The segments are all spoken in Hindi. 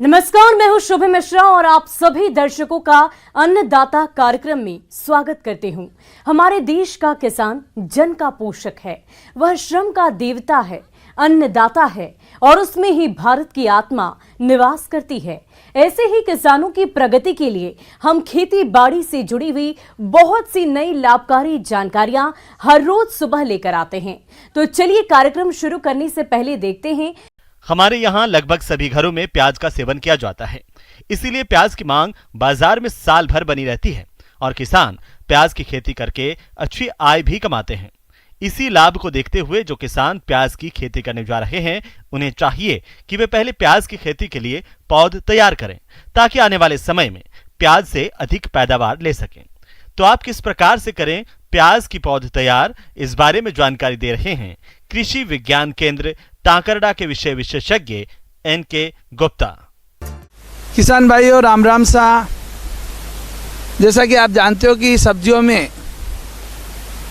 नमस्कार, मैं हूं शुभ मिश्रा और आप सभी दर्शकों का अन्नदाता कार्यक्रम में स्वागत करती हूं। हमारे देश का किसान जन का पोषक है, वह श्रम का देवता है, अन्नदाता है और उसमें ही भारत की आत्मा निवास करती है। ऐसे ही किसानों की प्रगति के लिए हम खेती बाड़ी से जुड़ी हुई बहुत सी नई लाभकारी जानकारियां हर रोज सुबह लेकर आते हैं। तो चलिए कार्यक्रम शुरू करने से पहले देखते हैं। हमारे यहाँ लगभग सभी घरों में प्याज का सेवन किया जाता है, इसीलिए प्याज की मांग बाजार में साल भर बनी रहती है और किसान प्याज की खेती करके अच्छी आय भी कमाते हैं। इसी लाभ को देखते हुए जो किसान प्याज की खेती करने जा रहे हैं, उन्हें चाहिए कि वे पहले प्याज की खेती के लिए पौध तैयार करें ताकि आने वाले समय में प्याज से अधिक पैदावार ले सकें। तो आप किस प्रकार से करें प्याज की पौध तैयार, इस बारे में जानकारी दे रहे हैं कृषि विज्ञान केंद्र टांकरडा के विषय विशेषज्ञ NK गुप्ता। किसान भाइयों राम राम सा। जैसा कि आप जानते हो कि सब्जियों में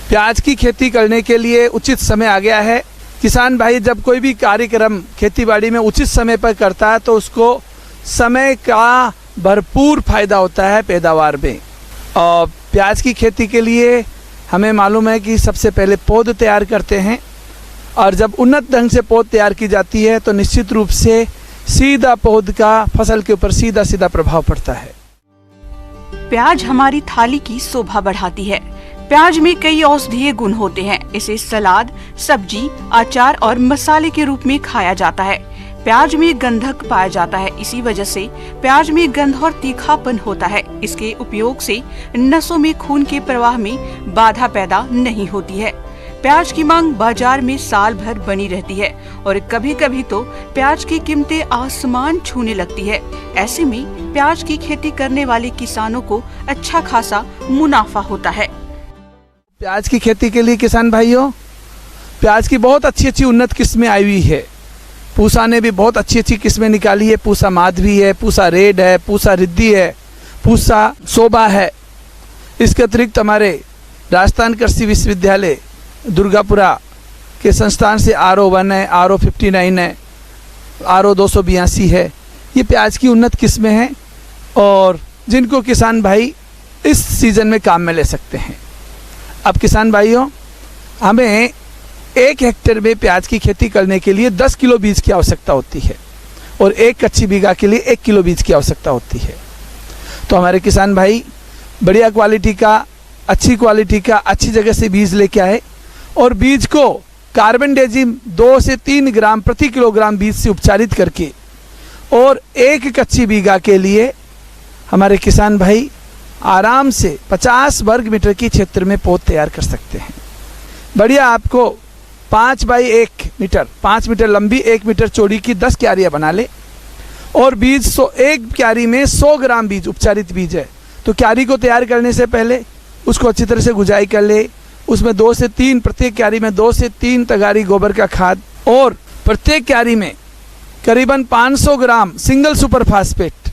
प्याज की खेती करने के लिए उचित समय आ गया है। किसान भाई जब कोई भी कार्यक्रम खेतीबाड़ी में उचित समय पर करता है तो उसको समय का भरपूर फायदा होता है पैदावार में। और प्याज की खेती के लिए हमें मालूम है कि सबसे पहले पौध तैयार करते हैं और जब उन्नत ढंग से पौध तैयार की जाती है तो निश्चित रूप से सीधा पौध का फसल के ऊपर सीधा सीधा प्रभाव पड़ता है। प्याज हमारी थाली की शोभा बढ़ाती है। प्याज में कई औषधीय गुण होते हैं। इसे सलाद, सब्जी, अचार और मसाले के रूप में खाया जाता है। प्याज में गंधक पाया जाता है, इसी वजह से प्याज में गंध और तीखापन होता है। इसके उपयोग से नसों में खून के प्रवाह में बाधा पैदा नहीं होती है। प्याज की मांग बाजार में साल भर बनी रहती है और कभी कभी तो प्याज की कीमतें आसमान छूने लगती है। ऐसे में प्याज की खेती करने वाले किसानों को अच्छा खासा मुनाफा होता है। प्याज की खेती के लिए किसान भाइयों प्याज की बहुत अच्छी अच्छी उन्नत किस्में आई हुई है। पूसा ने भी बहुत अच्छी अच्छी किस्में निकाली है। पूसा माधवी है, पूसा रेड है, पूसा रिद्धि है, पूसा शोभा है। इसके अतिरिक्त हमारे राजस्थान कृषि विश्वविद्यालय दुर्गापुरा के संस्थान से RO1 है, RO59 है, RO282 है। ये प्याज की उन्नत किस्में हैं और जिनको किसान भाई इस सीज़न में काम में ले सकते हैं। अब किसान भाइयों हमें 1 हेक्टेयर में प्याज की खेती करने के लिए 10 किलो बीज की आवश्यकता होती है और 1 कच्ची बीघा के लिए 1 किलो बीज की आवश्यकता होती है। तो हमारे किसान भाई बढ़िया क्वालिटी का, अच्छी क्वालिटी का, अच्छी जगह से बीज लेके आए और बीज को कार्बनडेजिम 2 से 3 ग्राम प्रति किलोग्राम बीज से उपचारित करके और 1 कच्ची बीघा के लिए हमारे किसान भाई आराम से 50 वर्ग मीटर की क्षेत्र में पौध तैयार कर सकते हैं। बढ़िया आपको 5 बाई 1 मीटर, 5 मीटर लंबी, 1 मीटर चौड़ी की 10 क्यारियाँ बना ले और बीज 1 क्यारी में 100 ग्राम बीज उपचारित बीज है। तो क्यारी को तैयार करने से पहले उसको अच्छी तरह से गुजाई कर ले। उसमें 2 से 3 प्रत्येक क्यारी में 2 से 3 तगारी गोबर का खाद और प्रत्येक क्यारी में करीबन 500 ग्राम सिंगल सुपर फास्फेट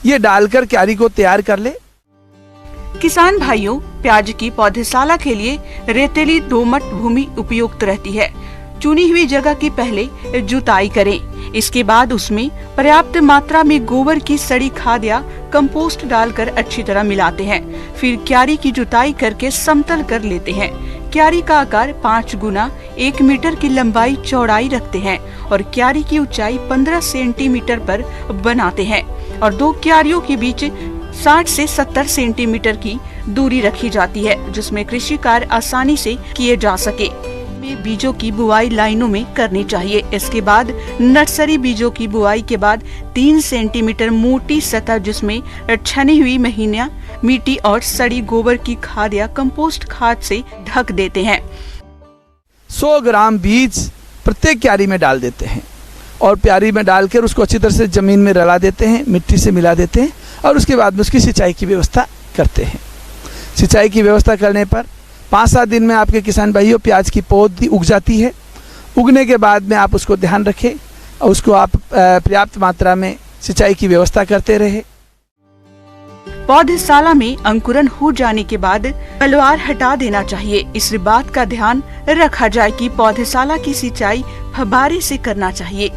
ये डालकर क्यारी को तैयार कर ले। किसान भाइयों प्याज की पौधशाला के लिए रेतीली दोमट भूमि उपयुक्त रहती है। चुनी हुई जगह की पहले जुताई करें। इसके बाद उसमें पर्याप्त मात्रा में गोबर की सड़ी खाद या कंपोस्ट डालकर अच्छी तरह मिलाते हैं। फिर क्यारी की जुताई करके समतल कर लेते हैं। क्यारी का आकार 5 गुना 1 मीटर की लंबाई चौड़ाई रखते हैं और क्यारी की ऊंचाई 15 सेंटीमीटर पर बनाते हैं और 2 क्यारियों के बीच 60 से 70 सेंटीमीटर की दूरी रखी जाती है, जिसमें कृषि कार्य आसानी से किए जा सके। बीजों की बुआई लाइनों में करनी चाहिए। इसके बाद नर्सरी बीजों की बुआई के बाद 3 सेंटीमीटर मोटी सतह जिसमें छनी हुई महीना मिट्टी और सड़ी गोबर की खाद या कंपोस्ट खाद से ढक देते हैं। 100 ग्राम बीज प्रत्येक क्यारी में डाल देते हैं और क्यारी में डालकर उसको अच्छी तरह से जमीन में रला देते हैं, मिट्टी से मिला देते हैं और उसके बाद में उसकी सिंचाई की व्यवस्था करते हैं। सिंचाई की व्यवस्था करने पर 5-7 दिन में आपके किसान भाइयों प्याज की पौध उग जाती है। उगने के बाद में आप उसको ध्यान रखें और उसको आप पर्याप्त मात्रा में सिंचाई की व्यवस्था करते रहे। पौधशाला में अंकुरन हो जाने के बाद पलवार हटा देना चाहिए। इस बात का ध्यान रखा जाए कि पौधशाला की सिंचाई फव्वारे से करना चाहिए।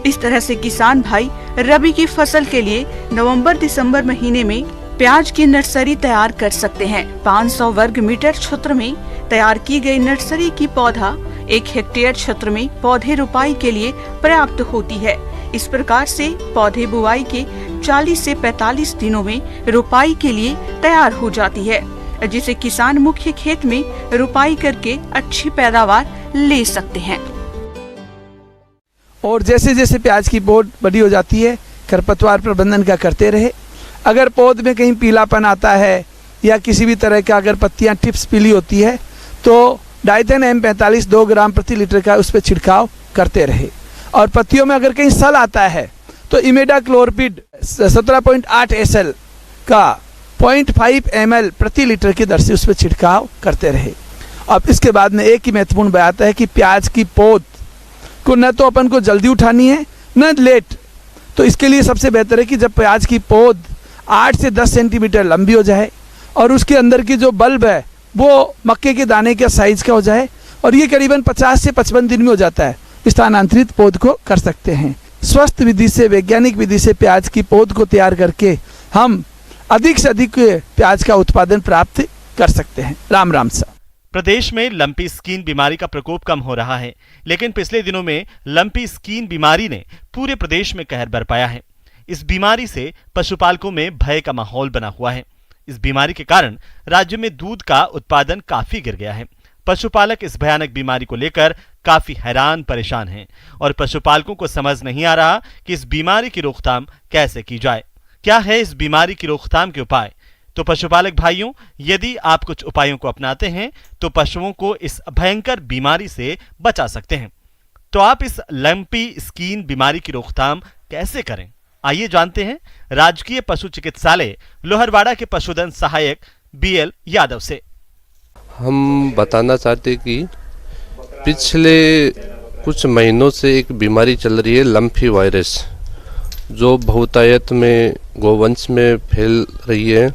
इस तरह से किसान भाई रबी की फसल के लिए नवंबर-दिसंबर महीने में प्याज की नर्सरी तैयार कर सकते हैं। 500 वर्ग मीटर क्षेत्र में तैयार की गई नर्सरी की पौधा 1 हेक्टेयर क्षेत्र में पौधे रोपाई के लिए पर्याप्त होती है। इस प्रकार से पौधे बुआई के 40 से 45 दिनों में रोपाई के लिए तैयार हो जाती है, जिसे किसान मुख्य खेत में रोपाई करके अच्छी पैदावार ले सकते हैं। और जैसे जैसे प्याज की पौध बड़ी हो जाती है, खरपतवार प्रबंधन का करते रहे। अगर पौध में कहीं पीलापन आता है या किसी भी तरह का अगर पत्तियां टिप्स पीली होती है तो डाइथेन M45 2 ग्राम प्रति लीटर का उस पर छिड़काव करते रहे। और पत्तियों में अगर कहीं सल आता है तो इमेडाक्लोरपिड 17.8 SL का 0.5 ml प्रति लीटर की दर से उस पर छिड़काव करते रहे। अब इसके बाद में एक ही महत्वपूर्ण बात है कि प्याज की पौध को न तो अपन को जल्दी उठानी है न लेट। तो इसके लिए सबसे बेहतर है कि जब प्याज की पौध 8 से 10 सेंटीमीटर लंबी हो जाए और उसके अंदर की जो बल्ब है वो मक्के के दाने के साइज का हो जाए और ये करीबन 50 से 55 दिन में हो जाता है, स्थानांतरित पौध को कर सकते हैं। स्वस्थ विधि से, वैज्ञानिक विधि से प्याज की पौध को तैयार करके हम अधिक से अधिक प्याज का उत्पादन प्राप्त कर सकते हैं। राम राम सा। प्रदेश में लंपी स्किन बीमारी का प्रकोप कम हो रहा है, लेकिन पिछले दिनों में लंपी स्किन बीमारी ने पूरे प्रदेश में कहर बरपाया है। इस बीमारी से पशुपालकों में भय का माहौल बना हुआ है। इस बीमारी के कारण राज्य में दूध का उत्पादन काफी गिर गया है। पशुपालक इस भयानक बीमारी को लेकर काफी हैरान परेशान हैं और पशुपालकों को समझ नहीं आ रहा कि इस बीमारी की रोकथाम कैसे की जाए। क्या है इस बीमारी की रोकथाम के उपाय? तो पशुपालक भाइयों, यदि आप कुछ उपायों को अपनाते हैं तो पशुओं को इस भयंकर बीमारी से बचा सकते हैं। तो आप इस लंपी स्किन बीमारी की रोकथाम कैसे करें, आइए जानते हैं राजकीय पशु चिकित्सालय लोहरवाड़ा के पशुधन सहायक BL यादव से। हम बताना चाहते कि पिछले कुछ महीनों से एक बीमारी चल रही है लंपी वायरस, जो बहुतायत में गोवंश में फैल रही है।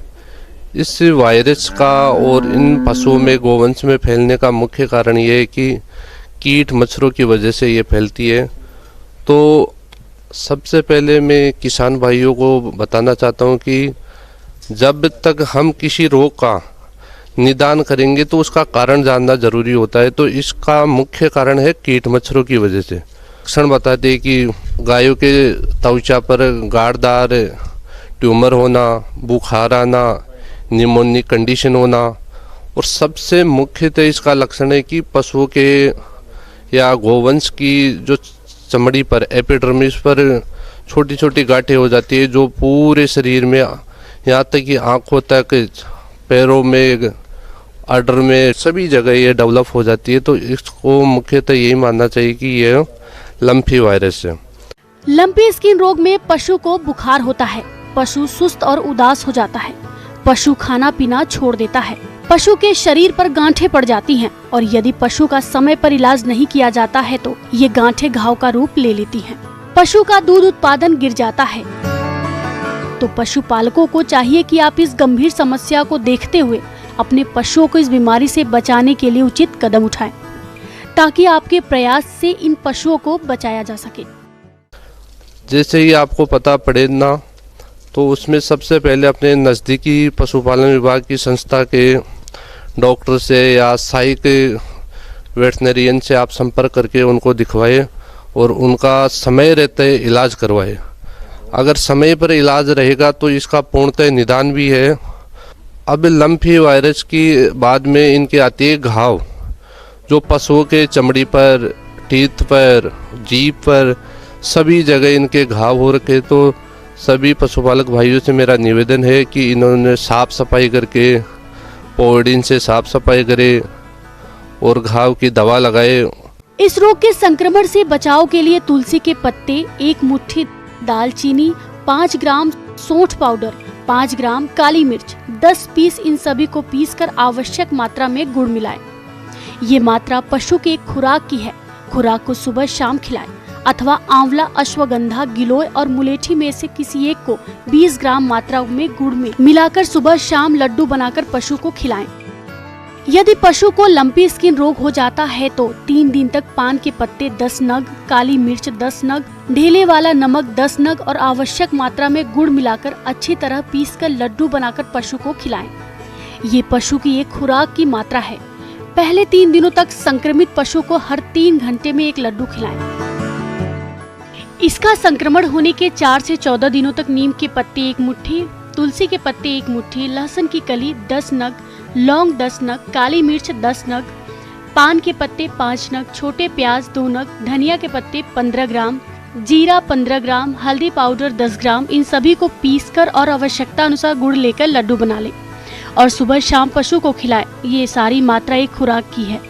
इस वायरस का और इन पशुओं में गोवंश में फैलने का मुख्य कारण ये है कि कीट मच्छरों की वजह से ये फैलती है। तो सबसे पहले मैं किसान भाइयों को बताना चाहता हूँ कि जब तक हम किसी रोग का निदान करेंगे तो उसका कारण जानना जरूरी होता है। तो इसका मुख्य कारण है कीट मच्छरों की वजह से। लक्षण बताते हैं कि गायों के त्वचा पर गाढ़दार ट्यूमर होना, बुखार आना, निमोनिक कंडीशन होना, और सबसे मुख्यतः इसका लक्षण है कि पशुओं के या गोवंश की जो चमड़ी पर एपिडर्मिस पर छोटी छोटी गांठें हो जाती है, जो पूरे शरीर में यहाँ तक कि आँखों तक, पैरों में, अडर में, सभी जगह ये डेवलप हो जाती है। तो इसको मुख्यतः यही मानना चाहिए कि ये लंपी वायरस है। लंपी स्किन रोग में पशु को बुखार होता है, पशु सुस्त और उदास हो जाता है, पशु खाना पीना छोड़ देता है, पशु के शरीर पर गांठें पड़ जाती हैं और यदि पशु का समय पर इलाज नहीं किया जाता है तो ये गांठें घाव का रूप ले लेती हैं। पशु का दूध उत्पादन गिर जाता है। तो पशुपालकों को चाहिए कि आप इस गंभीर समस्या को देखते हुए अपने पशुओं को इस बीमारी से बचाने के लिए उचित कदम उठाएं, ताकि आपके प्रयास से इन पशुओं को बचाया जा सके। जैसे ही आपको पता पड़े ना, तो उसमें सबसे पहले अपने नज़दीकी पशुपालन विभाग की संस्था के डॉक्टर से या सहायक वेटनरियन से आप संपर्क करके उनको दिखवाए और उनका समय रहते इलाज करवाए। अगर समय पर इलाज रहेगा तो इसका पूर्णतः निदान भी है। अब लंपी वायरस की बाद में इनके आती है घाव, जो पशुओं के चमड़ी पर, टीथ पर, जीभ पर, सभी जगह इनके घाव हो रखे। तो सभी पशुपालक भाइयों से मेरा निवेदन है कि इन्होंने साफ सफाई करके, पोर्डिन से साफ सफाई करे और घाव की दवा लगाए। इस रोग के संक्रमण से बचाव के लिए तुलसी के पत्ते, 1 मुट्ठी दालचीनी, 5 ग्राम सौंठ पाउडर, 5 ग्राम काली मिर्च, 10 पीस इन सभी को पीसकर आवश्यक मात्रा में गुड़ मिलाएं। ये मात्रा पशु के खुराक की है। खुराक को सुबह शाम खिलाएं अथवा आंवला, अश्वगंधा, गिलोय और मुलेठी में से किसी एक को 20 ग्राम मात्रा में गुड़ में मिलाकर सुबह शाम लड्डू बनाकर पशु को खिलाएं। यदि पशु को लंपी स्किन रोग हो जाता है तो 3 दिन तक पान के पत्ते 10 नग, काली मिर्च 10 नग, ढेले वाला नमक 10 नग और आवश्यक मात्रा में गुड़ मिलाकर अच्छी तरह पीसकर लड्डू बनाकर पशु को खिलाएं। ये पशु की एक खुराक की मात्रा है। पहले 3 दिनों तक संक्रमित पशु को हर 3 घंटे में एक लड्डू खिलाएं। इसका संक्रमण होने के 4 से 14 दिनों तक नीम के पत्ते 1 मुट्ठी, तुलसी के पत्ते 1 मुट्ठी, लहसुन की कली 10 नग, लौंग 10 नग, काली मिर्च 10 नग, पान के पत्ते 5 नग, छोटे प्याज 2 नग, धनिया के पत्ते 15 ग्राम, जीरा 15 ग्राम, हल्दी पाउडर 10 ग्राम, इन सभी को पीसकर और आवश्यकता अनुसार गुड़ लेकर लड्डू बना ले और सुबह शाम पशु को खिलाएं। ये सारी मात्रा एक खुराक की है।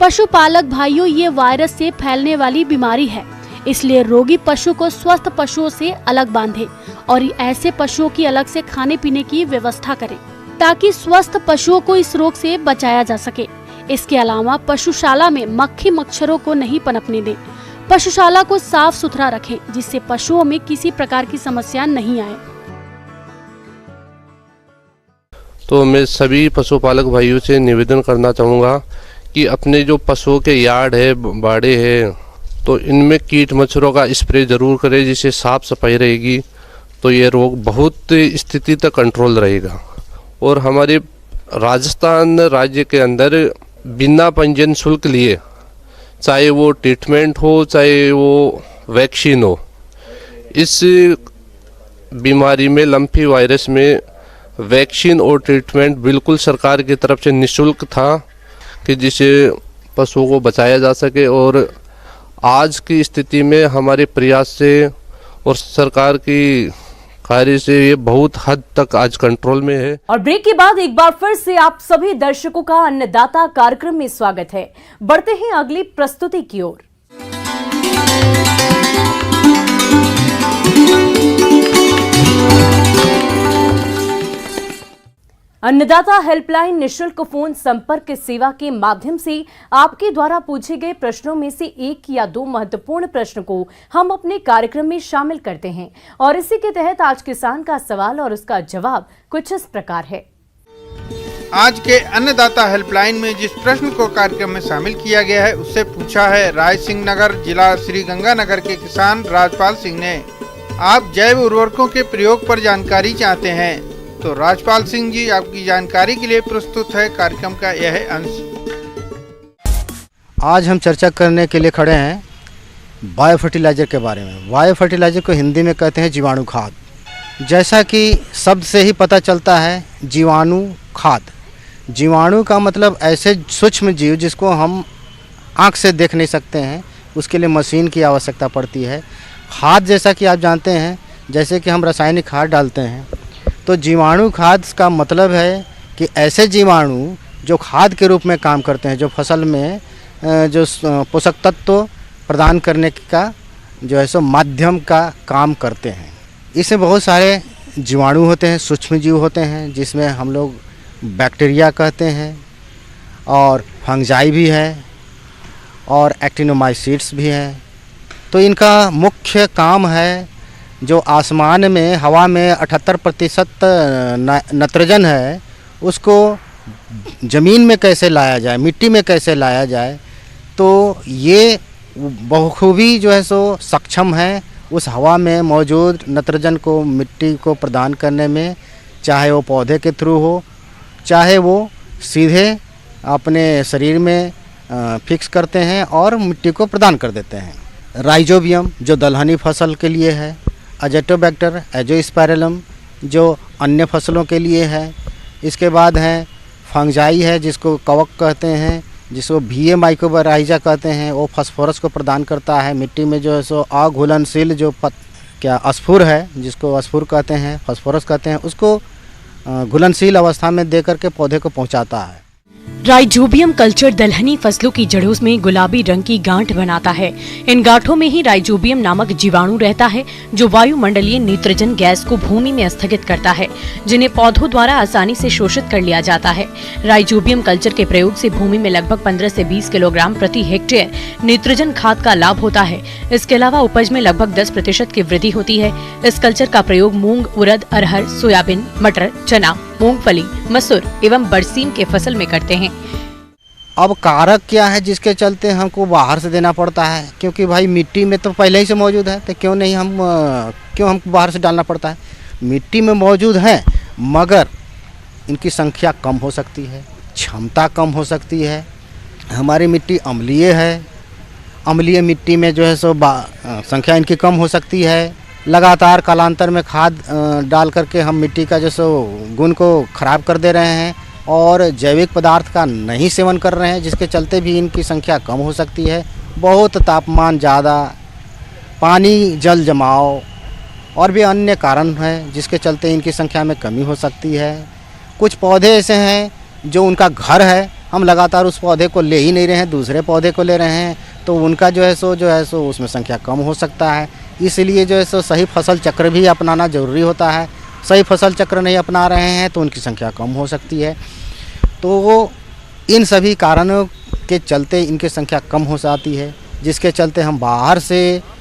पशुपालक भाइयों, ये वायरस से फैलने वाली बीमारी है, इसलिए रोगी पशु को स्वस्थ पशुओं से अलग बांधे और ऐसे पशुओं की अलग से खाने पीने की व्यवस्था करें ताकि स्वस्थ पशुओं को इस रोग से बचाया जा सके। इसके अलावा पशुशाला में मक्खी मच्छरों को नहीं पनपने दें। पशुशाला को साफ सुथरा रखें जिससे पशुओं में किसी प्रकार की समस्या नहीं आए। तो मैं सभी पशुपालक भाइयों से निवेदन करना चाहूँगा कि अपने जो पशुओं के यार्ड है, बाड़े है, तो इनमें कीट मच्छरों का स्प्रे जरूर करें, जिससे साफ सफाई रहेगी तो ये रोग बहुत स्थिति तक कंट्रोल रहेगा। और हमारे राजस्थान राज्य के अंदर बिना पंजीयन शुल्क लिए, चाहे वो ट्रीटमेंट हो चाहे वो वैक्सीन हो, इस बीमारी में लंपी वायरस में वैक्सीन और ट्रीटमेंट बिल्कुल सरकार की तरफ से निःशुल्क था कि जिससे पशुओं को बचाया जा सके। और आज की स्थिति में हमारे प्रयास से और सरकार की कार्य से ये बहुत हद तक आज कंट्रोल में है। और ब्रेक के बाद एक बार फिर से आप सभी दर्शकों का अन्नदाता कार्यक्रम में स्वागत है। बढ़ते हैं अगली प्रस्तुति की ओर। अन्नदाता हेल्पलाइन निशुल्क फोन संपर्क सेवा के माध्यम से आपके द्वारा पूछे गए प्रश्नों में से 1 या 2 महत्वपूर्ण प्रश्न को हम अपने कार्यक्रम में शामिल करते हैं और इसी के तहत आज किसान का सवाल और उसका जवाब कुछ इस प्रकार है। आज के अन्नदाता हेल्पलाइन में जिस प्रश्न को कार्यक्रम में शामिल किया गया है उससे पूछा है राय सिंह नगर जिला श्री गंगानगर के किसान राजपाल सिंह ने। आप जैव उर्वरकों के प्रयोग पर जानकारी चाहते हैं तो राजपाल सिंह जी आपकी जानकारी के लिए प्रस्तुत है कार्यक्रम का यह अंश। आज हम चर्चा करने के लिए खड़े हैं बायो फर्टिलाइज़र के बारे में। बायो फर्टिलाइज़र को हिंदी में कहते हैं जीवाणु खाद। जैसा कि शब्द से ही पता चलता है, जीवाणु खाद। जीवाणु का मतलब ऐसे सूक्ष्म जीव जिसको हम आँख से देख नहीं सकते हैं, उसके लिए मशीन की आवश्यकता पड़ती है। खाद जैसा कि आप जानते हैं, जैसे कि हम रासायनिक खाद डालते हैं, तो जीवाणु खाद का मतलब है कि ऐसे जीवाणु जो खाद के रूप में काम करते हैं, जो फसल में जो पोषक तत्व प्रदान करने का जो है सो माध्यम का काम करते हैं। इसमें बहुत सारे जीवाणु होते हैं, सूक्ष्म जीव होते हैं, जिसमें हम लोग बैक्टीरिया कहते हैं और फंजाई भी है और एक्टिनोमाइसीट्स भी हैं। तो इनका मुख्य काम है जो आसमान में हवा में 78% नाइट्रोजन है उसको ज़मीन में कैसे लाया जाए, मिट्टी में कैसे लाया जाए। तो ये बखूबी जो है सो सक्षम है उस हवा में मौजूद नाइट्रोजन को मिट्टी को प्रदान करने में, चाहे वो पौधे के थ्रू हो, चाहे वो सीधे अपने शरीर में फिक्स करते हैं और मिट्टी को प्रदान कर देते हैं। राइजोबियम जो दलहनी फसल के लिए है, अजेटोबैक्टर एजोस्पाइरलम जो अन्य फसलों के लिए है। इसके बाद है फंजाई है जिसको कवक कहते हैं, जिसको VA माइक्रोबराइजा कहते हैं। वो फास्फोरस को प्रदान करता है मिट्टी में, जो है सो अघुलनशील जो अस्फुर है, जिसको अस्फुर कहते हैं, फास्फोरस कहते हैं, उसको घुलनशील अवस्था में देकर के पौधे को पहुंचाता है। राइजोबियम कल्चर दलहनी फसलों की जड़ों में गुलाबी रंग की गांठ बनाता है। इन गांठों में ही राइजोबियम नामक जीवाणु रहता है जो वायुमंडलीय नाइट्रोजन गैस को भूमि में स्थगित करता है, जिन्हें पौधों द्वारा आसानी से शोषित कर लिया जाता है। राइजोबियम कल्चर के प्रयोग से भूमि में लगभग 15 से 20 किलोग्राम प्रति हेक्टेयर नाइट्रोजन खाद का लाभ होता है। इसके अलावा उपज में लगभग 10% की वृद्धि होती है। इस कल्चर का प्रयोग मूंग, उड़द, अरहर, सोयाबीन, मटर, चना, मूंगफली, मसूर एवं बरसीम के फसल में करते हैं। अब कारक क्या है जिसके चलते हमको बाहर से देना पड़ता है, क्योंकि भाई मिट्टी में तो पहले ही से मौजूद है, तो क्यों हमको बाहर से डालना पड़ता है। मिट्टी में मौजूद है मगर इनकी संख्या कम हो सकती है, क्षमता कम हो सकती है। हमारी मिट्टी अम्लीय है, अम्लीय मिट्टी में जो है सो संख्या इनकी कम हो सकती है। लगातार कालांतर में खाद डाल करके हम मिट्टी का जो सो गुण को खराब कर दे रहे हैं और जैविक पदार्थ का नहीं सेवन कर रहे हैं, जिसके चलते भी इनकी संख्या कम हो सकती है। बहुत तापमान ज़्यादा, पानी जल जमाव और भी अन्य कारण हैं जिसके चलते इनकी संख्या में कमी हो सकती है। कुछ पौधे ऐसे हैं जो उनका घर है, हम लगातार उस पौधे को ले ही नहीं रहे हैं, दूसरे पौधे को ले रहे हैं, तो उनका जो है सो उसमें संख्या कम हो सकता है। इसलिए जो है सो सही फसल चक्र भी अपनाना ज़रूरी होता है। सही फसल चक्र नहीं अपना रहे हैं तो उनकी संख्या कम हो सकती है। तो इन सभी कारणों के चलते इनकी संख्या कम हो जाती है, जिसके चलते हम बाहर से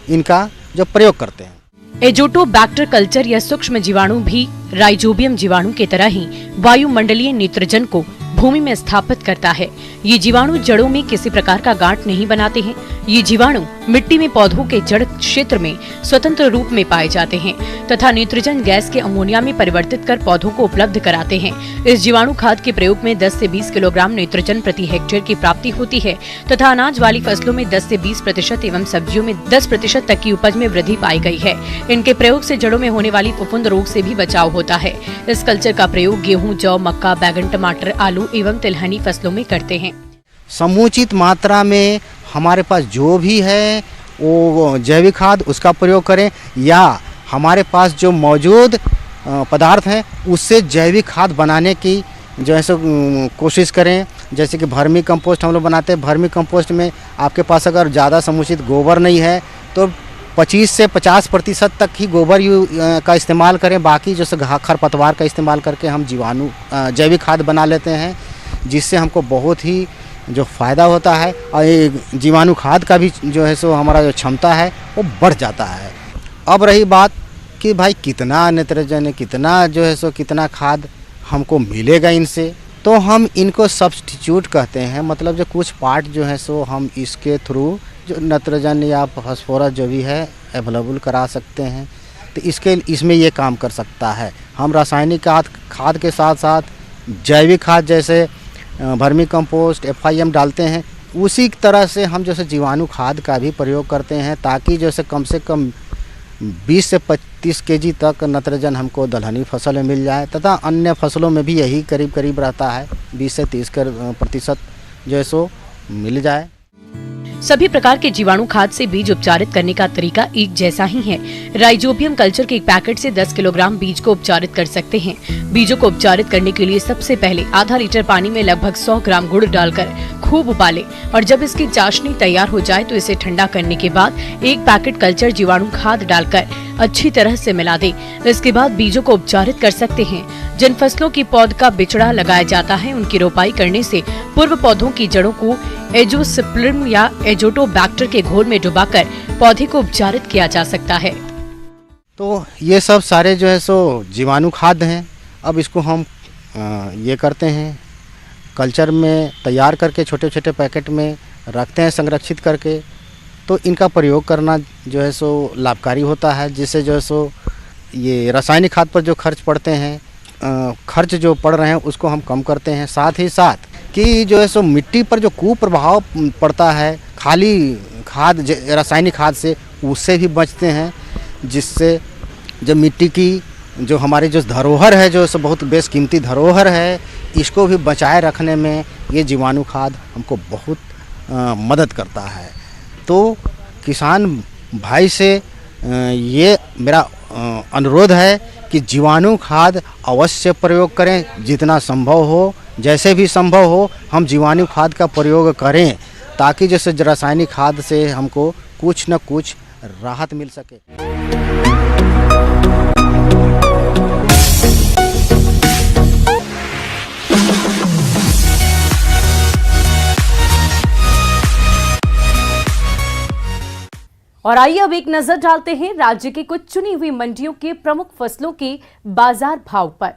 इनका जो प्रयोग करते हैं। एजोटोबैक्टर कल्चर या सूक्ष्म जीवाणु भी राइजोबियम जीवाणु की तरह ही वायुमंडलीय नाइट्रोजन को भूमि में स्थापित करता है। ये जीवाणु जड़ों में किसी प्रकार का गांठ नहीं बनाते हैं। ये जीवाणु मिट्टी में पौधों के जड़ क्षेत्र में स्वतंत्र रूप में पाए जाते हैं तथा नाइट्रोजन गैस के अमोनिया में परिवर्तित कर पौधों को उपलब्ध कराते हैं। इस जीवाणु खाद के प्रयोग में 10 से 20 किलोग्राम नाइट्रोजन प्रति हेक्टेयर की प्राप्ति होती है तथा अनाज वाली फसलों में 10 से 20% एवं सब्जियों में 10% तक की उपज में वृद्धि पाई गई है। इनके प्रयोग से जड़ों में होने वाली फफूंद रोग से भी बचाव होता है। इस कल्चर का प्रयोग गेहूँ, जौ, मक्का, बैगन, टमाटर, आलू एवं तिलहनी फसलों में करते हैं। समुचित मात्रा में हमारे पास जो भी है वो जैविक खाद उसका प्रयोग करें, या हमारे पास जो मौजूद पदार्थ हैं उससे जैविक खाद बनाने की जो है सो कोशिश करें। जैसे कि वर्मी कंपोस्ट हम लोग बनाते हैं। वर्मी कंपोस्ट में आपके पास अगर ज़्यादा समुचित गोबर नहीं है तो 25 से 50% तक ही गोबर का इस्तेमाल करें। बाकी जैसे खरपतवार का इस्तेमाल करके हम जैविक खाद बना लेते हैं, जिससे हमको बहुत ही जो फ़ायदा होता है और ये जीवाणु खाद का भी जो है सो हमारा जो क्षमता है वो बढ़ जाता है। अब रही बात कि भाई कितना नाइट्रोजन, कितना जो है सो कितना खाद हमको मिलेगा इनसे, तो हम इनको सब्स्टिट्यूट कहते हैं। मतलब जो कुछ पार्ट जो है सो हम इसके थ्रू जो नाइट्रोजन या फास्फोरस जो भी है अवेलेबल करा सकते हैं, तो इसमें ये काम कर सकता है। हम रासायनिक खाद के साथ साथ जैविक खाद जैसे वर्मी कंपोस्ट, FIM डालते हैं, उसी तरह से हम जैसे जीवाणु खाद का भी प्रयोग करते हैं, ताकि जैसे कम से कम 20 से 25 kg तक नाइट्रोजन हमको दलहनी फसल में मिल जाए, तथा अन्य फसलों में भी यही करीब रहता है, 20 से 30% जो है सो मिल जाए। सभी प्रकार के जीवाणु खाद से बीज उपचारित करने का तरीका एक जैसा ही है। राइजोबियम कल्चर के एक पैकेट से 10 किलोग्राम बीज को उपचारित कर सकते हैं। बीजों को उपचारित करने के लिए सबसे पहले आधा लीटर पानी में लगभग 100 ग्राम गुड़ डालकर खूब उबालें और जब इसकी चाशनी तैयार हो जाए तो इसे ठंडा करने के बाद एक पैकेट कल्चर जीवाणु खाद डालकर अच्छी तरह से मिला दें। इसके बाद बीजों को उपचारित कर सकते हैं। जिन फसलों की पौध का बिचड़ा लगाया जाता है उनकी रोपाई करने से पूर्व पौधों की जड़ों को एजोस्पर्म या एजोटोबैक्टर के घोल में डुबाकर पौधे को उपचारित किया जा सकता है। तो ये सब सारे जो है सो जीवाणु खाद हैं। अब इसको हम ये करते हैं, कल्चर में तैयार करके छोटे छोटे पैकेट में रखते हैं संरक्षित करके। तो इनका प्रयोग करना जो है सो लाभकारी होता है, जिससे जो है सो ये रासायनिक खाद पर जो खर्च पड़ते हैं, खर्च जो पड़ रहे हैं उसको हम कम करते हैं। साथ ही साथ कि जो है सो मिट्टी पर जो कुप्रभाव पड़ता है खाली खाद रासायनिक खाद से, उससे भी बचते हैं, जिससे जब मिट्टी की जो हमारी जो धरोहर है, जो सो बहुत बेशकीमती धरोहर है, इसको भी बचाए रखने में ये जीवाणु खाद हमको बहुत मदद करता है। तो किसान भाई से ये मेरा अनुरोध है कि जीवाणु खाद अवश्य प्रयोग करें, जितना संभव हो, जैसे भी संभव हो हम जीवाणु खाद का प्रयोग करें, ताकि जैसे रासायनिक खाद से हमको कुछ न कुछ राहत मिल सके। और आइए अब एक नजर डालते हैं राज्य की कुछ चुनी हुई मंडियों के प्रमुख फसलों के बाजार भाव पर।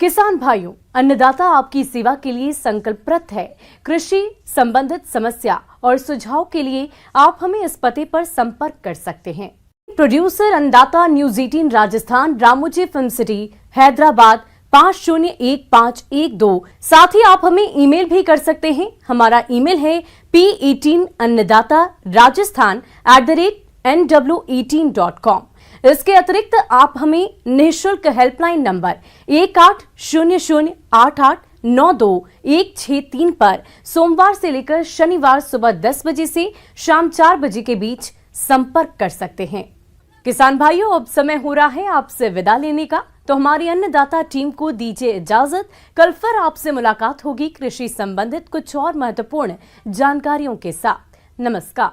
किसान भाइयों, अन्नदाता आपकी सेवा के लिए संकल्परत है। कृषि संबंधित समस्या और सुझाव के लिए आप हमें इस पते पर संपर्क कर सकते हैं। प्रोड्यूसर अन्नदाता news 18 Rajasthan, Ramoji film city, Hyderabad 501512। साथ ही आप हमें ईमेल भी कर सकते हैं। हमारा ईमेल है p18annadatarajasthan@nw18.com। इसके अतिरिक्त आप हमें निःशुल्क हेल्पलाइन नंबर 180088921663 पर सोमवार से लेकर शनिवार सुबह 10 बजे से शाम 4 बजे के बीच संपर्क कर सकते हैं। किसान भाइयों, अब समय हो रहा है आपसे विदा लेने का, तो हमारी अन्नदाता टीम को दीजिए इजाजत। कल फिर आपसे मुलाकात होगी कृषि संबंधित कुछ और महत्वपूर्ण जानकारियों के साथ। नमस्कार।